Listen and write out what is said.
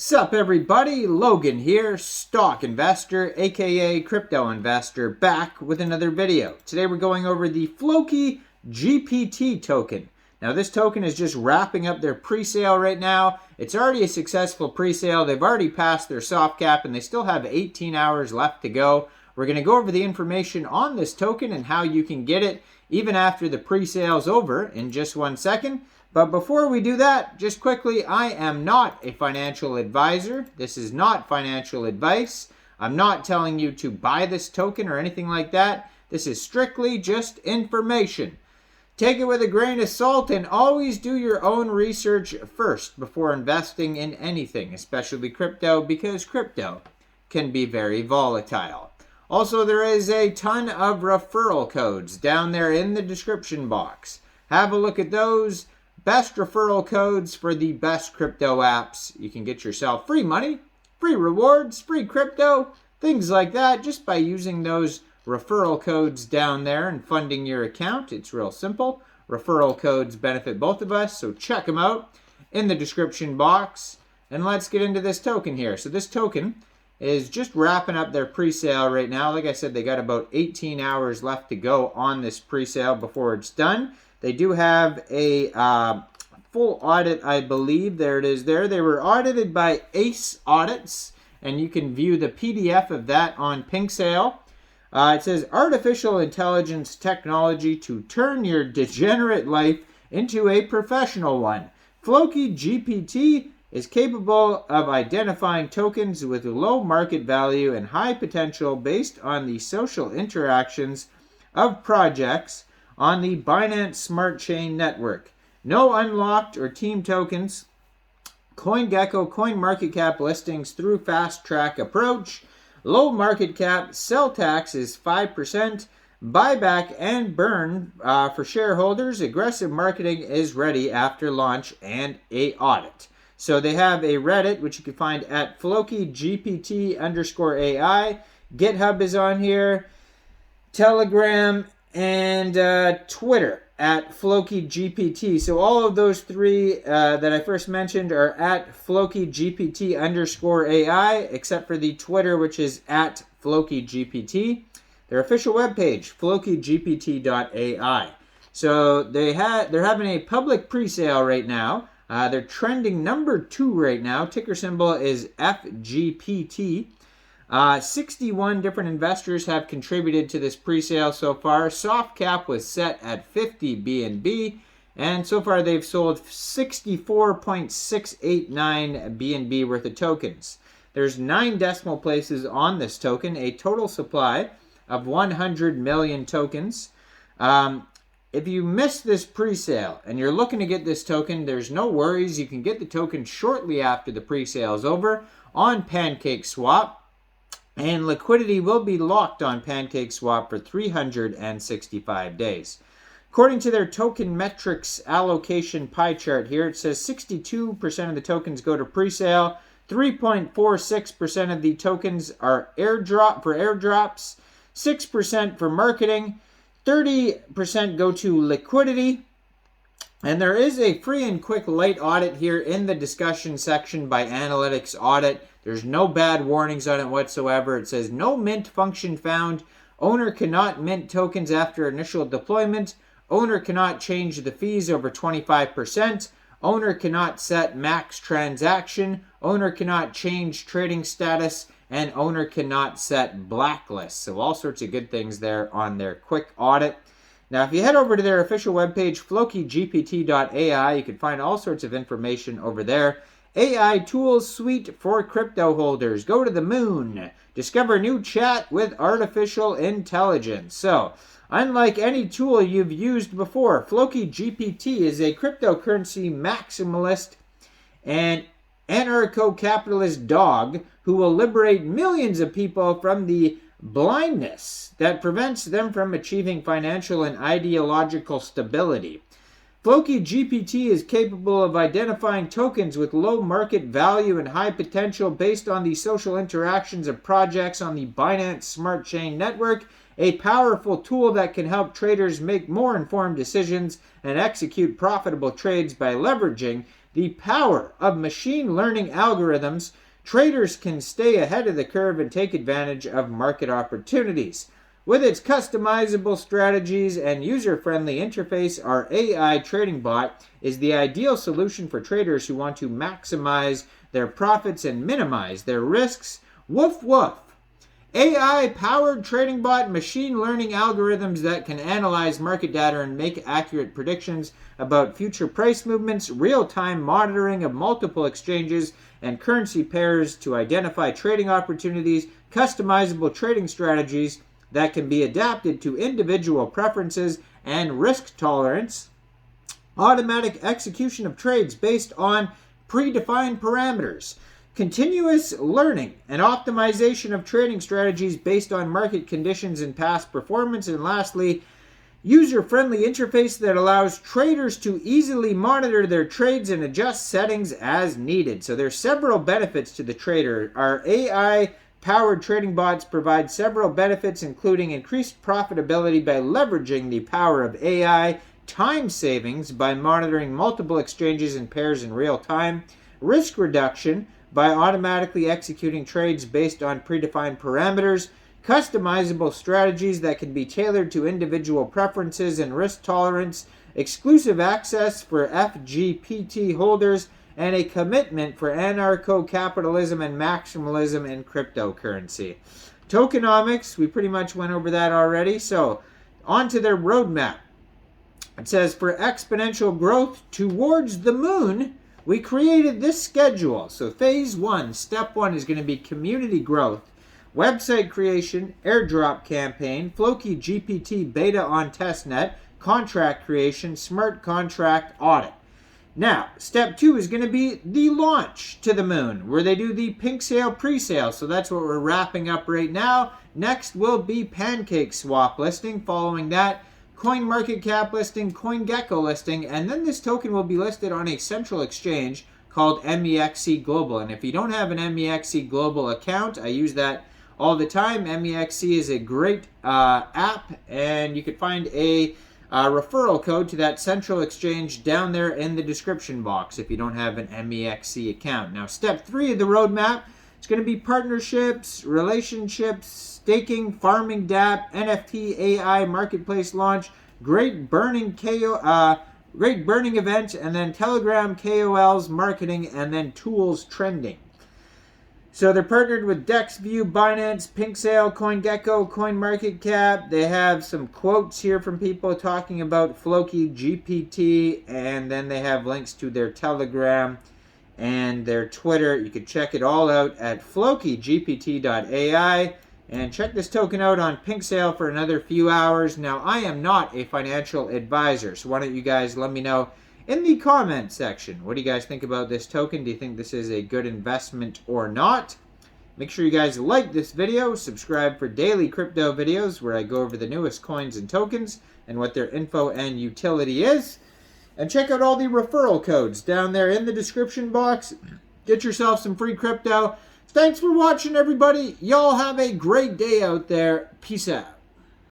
Sup everybody, Logan here, stock investor, aka crypto investor, back with another video. Today we're going over the Flokigpt token. Now this token is just wrapping up their pre-sale right now. It's already a successful pre-sale. They've already passed their soft cap and they still have 18 hours left to go. We're going to go over the information on this token and how you can get it even after the pre-sale's over in just 1 second. But before we do that, just quickly, I am not a financial advisor. This is not financial advice. I'm not telling you to buy this token or anything like that. This is strictly just information. Take it with a grain of salt and always do your own research first before investing in anything, especially crypto, because crypto can be very volatile. Also, there is a ton of referral codes down there in the description box. Have a look at those. Best referral codes for the best crypto apps. You can get yourself free money, free rewards, free crypto, things like that just by using those referral codes down there and funding your account. It's real simple. Referral codes benefit both of us, so check them out in the description box. And let's get into this token here. So this token is just wrapping up their pre-sale right now. Like I said, they got about 18 hours left to go on this pre-sale before it's done. They do have a full audit, I believe. There it is there. They were audited by Ace Audits, and you can view the PDF of that on Pink Sale. It says, artificial intelligence technology to turn your degenerate life into a professional one. Flokigpt is capable of identifying tokens with low market value and high potential based on the social interactions of projects on the Binance Smart Chain network. No unlocked or team tokens. CoinGecko CoinMarketCap listings through fast track approach. Low market cap. Sell tax is 5%. Buyback and burn for shareholders. Aggressive marketing is ready after launch and a audit. So they have a Reddit, which you can find at Flokigpt_AI. GitHub is on here. Telegram and Twitter at Flokigpt. So all of those three that I first mentioned are at Flokigpt_AI, except for the Twitter, which is at Flokigpt. Their official webpage, Flokigpt.ai. So they're having a public pre-sale right now. They're trending number 2 right now. Ticker symbol is Fgpt. 61 different investors have contributed to this pre-sale so far. Soft cap was set at 50 BNB, and so far they've sold 64.689 BNB worth of tokens. There's 9 decimal places on this token, a total supply of 100 million tokens. If you missed this pre-sale and you're looking to get this token, there's no worries. You can get the token shortly after the pre-sale is over on PancakeSwap. And liquidity will be locked on PancakeSwap for 365 days. According to their Tokenomics allocation pie chart here, it says 62% of the tokens go to pre-sale, 3.46% of the tokens are airdrops, 6% for marketing, 30% go to liquidity. And there is a free and quick light audit here in the discussion section by Analytics Audit. There's no bad warnings on it whatsoever. It says no mint function found. Owner cannot mint tokens after initial deployment. Owner cannot change the fees over 25%. Owner cannot set max transaction. Owner cannot change trading status. And owner cannot set blacklist. So all sorts of good things there on their quick audit. Now, if you head over to their official webpage, Flokigpt.ai, you can find all sorts of information over there. AI Tools Suite for crypto holders. Go to the moon. Discover new chat with artificial intelligence. So, unlike any tool you've used before, Flokigpt is a cryptocurrency maximalist and anarcho-capitalist dog who will liberate millions of people from the blindness that prevents them from achieving financial and ideological stability. Flokigpt is capable of identifying tokens with low market value and high potential based on the social interactions of projects on the Binance Smart Chain network, a powerful tool that can help traders make more informed decisions and execute profitable trades by leveraging the power of machine learning algorithms, traders can stay ahead of the curve and take advantage of market opportunities. With its customizable strategies and user-friendly interface, our AI trading bot is the ideal solution for traders who want to maximize their profits and minimize their risks. Woof woof. AI-powered trading bot, machine learning algorithms that can analyze market data and make accurate predictions about future price movements, real-time monitoring of multiple exchanges and currency pairs to identify trading opportunities, customizable trading strategies that can be adapted to individual preferences and risk tolerance, automatic execution of trades based on predefined parameters, continuous learning and optimization of trading strategies based on market conditions and past performance, and lastly, user-friendly interface that allows traders to easily monitor their trades and adjust settings as needed. So there's several benefits to the trader. Our AI-powered trading bots provide several benefits, including increased profitability by leveraging the power of AI, time savings by monitoring multiple exchanges and pairs in real time, risk reduction by automatically executing trades based on predefined parameters, customizable strategies that can be tailored to individual preferences and risk tolerance, exclusive access for Fgpt holders, and a commitment for anarcho-capitalism and maximalism in cryptocurrency. Tokenomics, we pretty much went over that already. So, on to their roadmap. It says, for exponential growth towards the moon, we created this schedule. So phase 1, step 1 is going to be community growth, website creation, airdrop campaign, Flokigpt beta on testnet, contract creation, smart contract audit. Now, step 2 is going to be the launch to the moon, where they do the pink sale pre-sale. So that's what we're wrapping up right now. Next will be pancake swap listing. Following that, coin market cap listing, CoinGecko listing, and then this token will be listed on a central exchange called MEXC Global. And if you don't have an MEXC Global account, I use that all the time. MEXC is a great app, and you could find a referral code to that central exchange down there in the description box if you don't have an MEXC account. Now, step 3 of the roadmap, it's going to be partnerships, relationships, staking, farming dApp, NFT, AI, marketplace launch, great burning event, and then Telegram, KOLs, marketing, and then tools trending. So they're partnered with DexView, Binance, PinkSale, CoinGecko, CoinMarketCap. They have some quotes here from people talking about Flokigpt, and then they have links to their Telegram and their Twitter. You can check it all out at flokigpt.ai. And check this token out on PinkSale for another few hours. Now, I am not a financial advisor, so why don't you guys let me know in the comment section. What do you guys think about this token? Do you think this is a good investment or not? Make sure you guys like this video, subscribe for daily crypto videos where I go over the newest coins and tokens and what their info and utility is. And check out all the referral codes down there in the description box. Get yourself some free crypto. Thanks for watching, everybody. Y'all have a great day out there. Peace out.